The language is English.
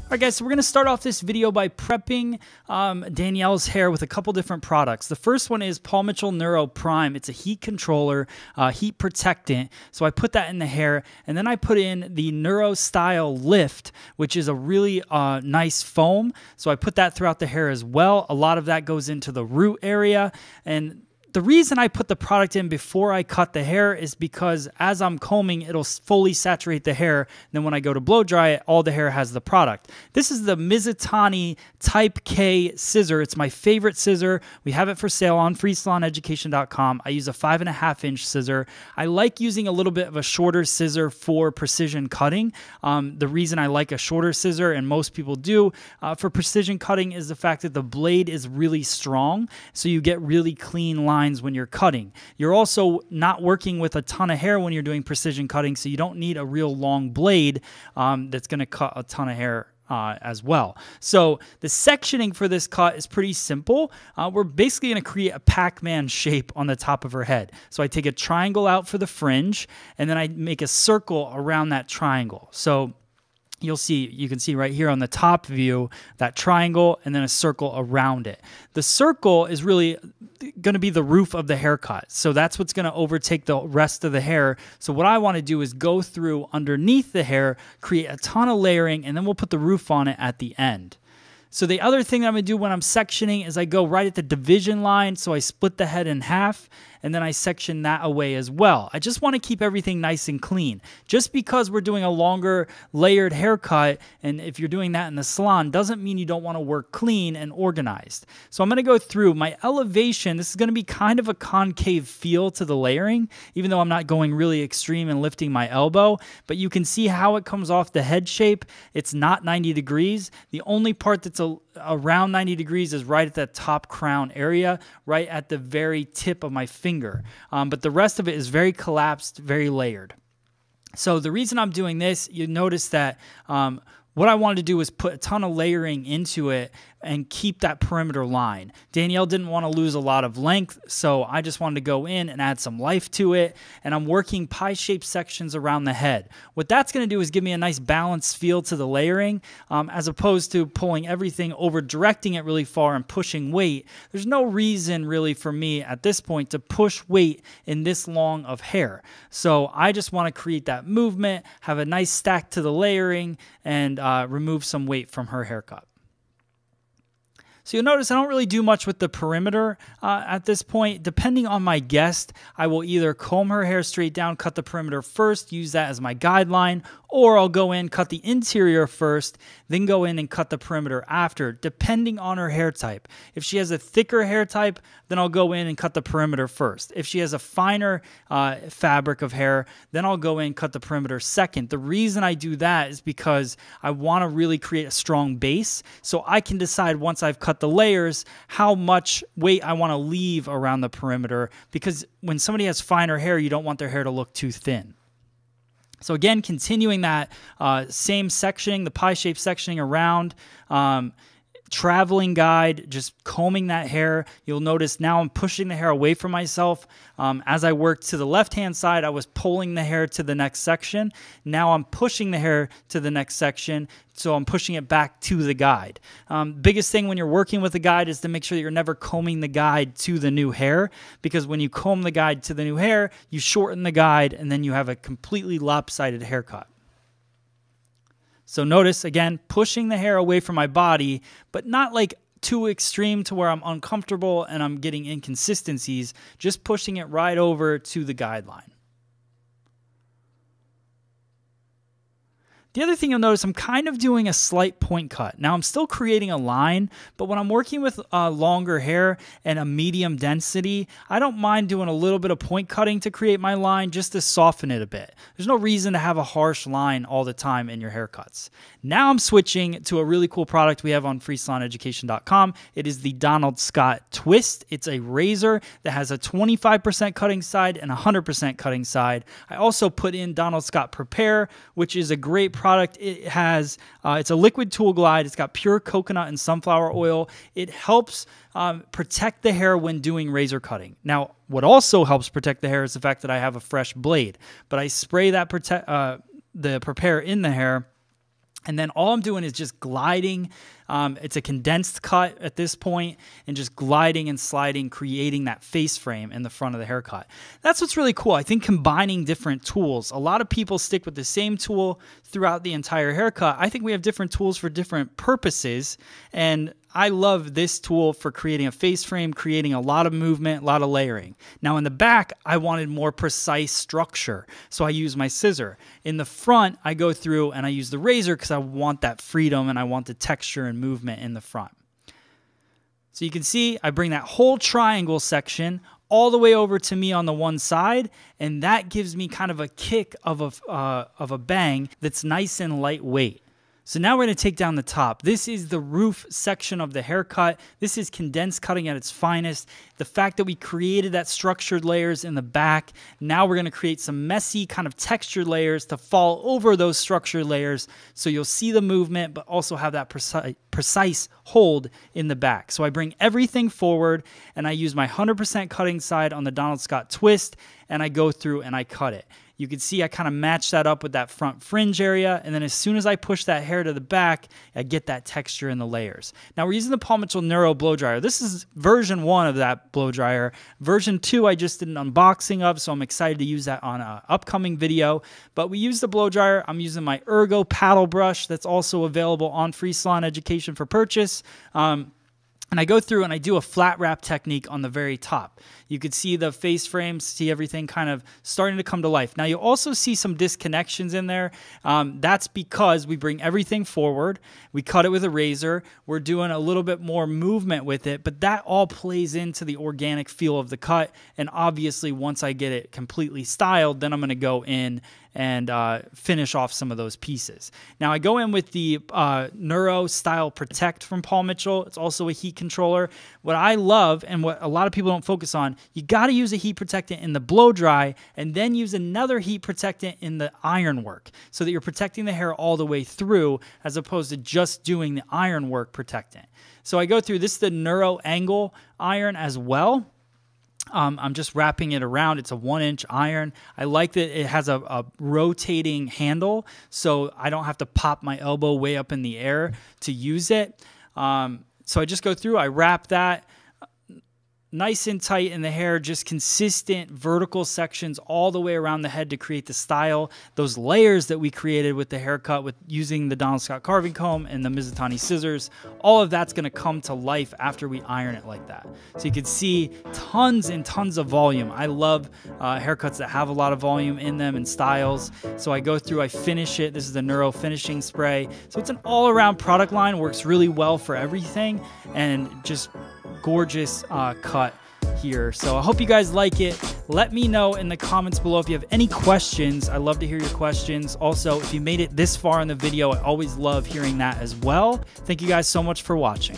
All right, guys, so we're going to start off this video by prepping Danielle's hair with a couple different products. The first one is Paul Mitchell Neuro Prime. It's a heat controller, heat protectant. So I put that in the hair, and then I put in the Neuro Style Lift, which is a really nice foam. So I put that throughout the hair as well. A lot of that goes into the root area, and the reason I put the product in before I cut the hair is because as I'm combing, it'll fully saturate the hair. Then when I go to blow dry it, all the hair has the product. This is the Mizutani Type K scissor. It's my favorite scissor. We have it for sale on freesaloneducation.com. I use a 5.5-inch scissor. I like using a little bit of a shorter scissor for precision cutting. The reason I like a shorter scissor, and most people do, for precision cutting is the fact that the blade is really strong, so you get really clean lines when you're cutting. You're also not working with a ton of hair when you're doing precision cutting, so you don't need a real long blade that's going to cut a ton of hair as well. So the sectioning for this cut is pretty simple. We're basically going to create a Pac-Man shape on the top of her head. So I take a triangle out for the fringe, and then I make a circle around that triangle. So you can see right here on the top view, that triangle and then a circle around it. The circle is really going to be the roof of the haircut. So that's what's going to overtake the rest of the hair. So what I want to do is go through underneath the hair, create a ton of layering, and then we'll put the roof on it at the end. So the other thing I'm going to do when I'm sectioning is I go right at the division line. So I split the head in half, and then I section that away as well. I just want to keep everything nice and clean. Just because we're doing a longer layered haircut, and if you're doing that in the salon, doesn't mean you don't want to work clean and organized. So I'm going to go through my elevation. This is going to be kind of a concave feel to the layering, even though I'm not going really extreme and lifting my elbow. But you can see how it comes off the head shape. It's not 90 degrees. The only part that's around 90 degrees is right at that top crown area, right at the very tip of my finger. But the rest of it is very collapsed, very layered. So the reason I'm doing this, you notice that what I wanted to do was put a ton of layering into it and keep that perimeter line. Danielle didn't want to lose a lot of length, so I just wanted to go in and add some life to it, and I'm working pie-shaped sections around the head. What that's going to do is give me a nice balanced feel to the layering, as opposed to pulling everything over, directing it really far and pushing weight. There's no reason really for me at this point to push weight in this long of hair. So I just want to create that movement, have a nice stack to the layering, and remove some weight from her haircut. So you'll notice I don't really do much with the perimeter at this point. Depending on my guest, I will either comb her hair straight down, cut the perimeter first, use that as my guideline, or I'll go in, cut the interior first, then go in and cut the perimeter after, depending on her hair type. If she has a thicker hair type, then I'll go in and cut the perimeter first. If she has a finer fabric of hair, then I'll go in and cut the perimeter second. The reason I do that is because I want to really create a strong base, so I can decide once I've cut the layers how much weight I want to leave around the perimeter, because when somebody has finer hair, you don't want their hair to look too thin. So again, continuing that same sectioning, the pie-shaped sectioning around, traveling guide, just combing that hair. You'll notice now I'm pushing the hair away from myself. As I worked to the left-hand side, I was pulling the hair to the next section. Now I'm pushing the hair to the next section, so I'm pushing it back to the guide. Biggest thing when you're working with a guide is to make sure that you're never combing the guide to the new hair, because when you comb the guide to the new hair, you shorten the guide, and then you have a completely lopsided haircut. So notice, again, pushing the hair away from my body, but not like too extreme to where I'm uncomfortable and I'm getting inconsistencies, just pushing it right over to the guideline. The other thing you'll notice, I'm kind of doing a slight point cut. Now, I'm still creating a line, but when I'm working with longer hair and a medium density, I don't mind doing a little bit of point cutting to create my line just to soften it a bit. There's no reason to have a harsh line all the time in your haircuts. Now I'm switching to a really cool product we have on freesaloneducation.com. It is the Donald Scott Twist. It's a razor that has a 25% cutting side and 100% cutting side. I also put in Donald Scott Prepare, which is a great product. It has, it's a liquid tool glide. It's got pure coconut and sunflower oil. It helps protect the hair when doing razor cutting. Now, what also helps protect the hair is the fact that I have a fresh blade, but I spray that the Prepare in the hair, And then all I'm doing is just gliding. It's a condensed cut at this point, and just gliding and sliding, creating that face frame in the front of the haircut. That's what's really cool. I think combining different tools. A lot of people stick with the same tool throughout the entire haircut. I think we have different tools for different purposes, and I love this tool for creating a face frame, creating a lot of movement, a lot of layering. Now in the back, I wanted more precise structure, so I use my scissor. In the front, I go through and I use the razor because I want that freedom and I want the texture and movement in the front. So you can see I bring that whole triangle section all the way over to me on the one side, and that gives me kind of a kick of a bang that's nice and lightweight. So now we're going to take down the top. This is the roof section of the haircut. This is condensed cutting at its finest. The fact that we created that structured layers in the back, now we're going to create some messy kind of textured layers to fall over those structured layers, so you'll see the movement but also have that precise hold in the back. So I bring everything forward and I use my 100% cutting side on the Donald Scott twist, and I go through and I cut it. You can see I kind of match that up with that front fringe area, and then as soon as I push that hair to the back, I get that texture in the layers. Now we're using the Paul Mitchell Neuro blow dryer. This is version 1 of that blow dryer. Version 2 I just did an unboxing of, so I'm excited to use that on an upcoming video. But we use the blow dryer. I'm using my Ergo paddle brush that's also available on Free Salon Education for purchase. And I go through and I do a flat wrap technique on the very top. You could see the face frames, see everything kind of starting to come to life. Now you'll also see some disconnections in there. That's because we bring everything forward. We cut it with a razor. We're doing a little bit more movement with it, but that all plays into the organic feel of the cut. And obviously once I get it completely styled, then I'm going to go in and finish off some of those pieces. Now I go in with the Neuro Style Protect from Paul Mitchell. It's also a heat controller. What I love and what a lot of people don't focus on, you got to use a heat protectant in the blow dry and then use another heat protectant in the iron work so that you're protecting the hair all the way through as opposed to just doing the iron work protectant. So I go through, this is the Neuro Angle iron as well. I'm just wrapping it around. It's a 1-inch iron. I like that it has a rotating handle, so I don't have to pop my elbow way up in the air to use it. So I just go through, I wrap that nice and tight in the hair, just consistent vertical sections all the way around the head to create the style. Those layers that we created with the haircut with using the Donald Scott carving comb and the Mizutani scissors, all of that's going to come to life after we iron it like that. So you can see tons and tons of volume. I love haircuts that have a lot of volume in them and styles. So I go through, I finish it. This is the Neuro finishing spray. So it's an all-around product line, works really well for everything, and just gorgeous cut here. So I hope you guys like it. Let me know in the comments below if you have any questions. I love to hear your questions. Also, if you made it this far in the video, I always love hearing that as well. Thank you guys so much for watching.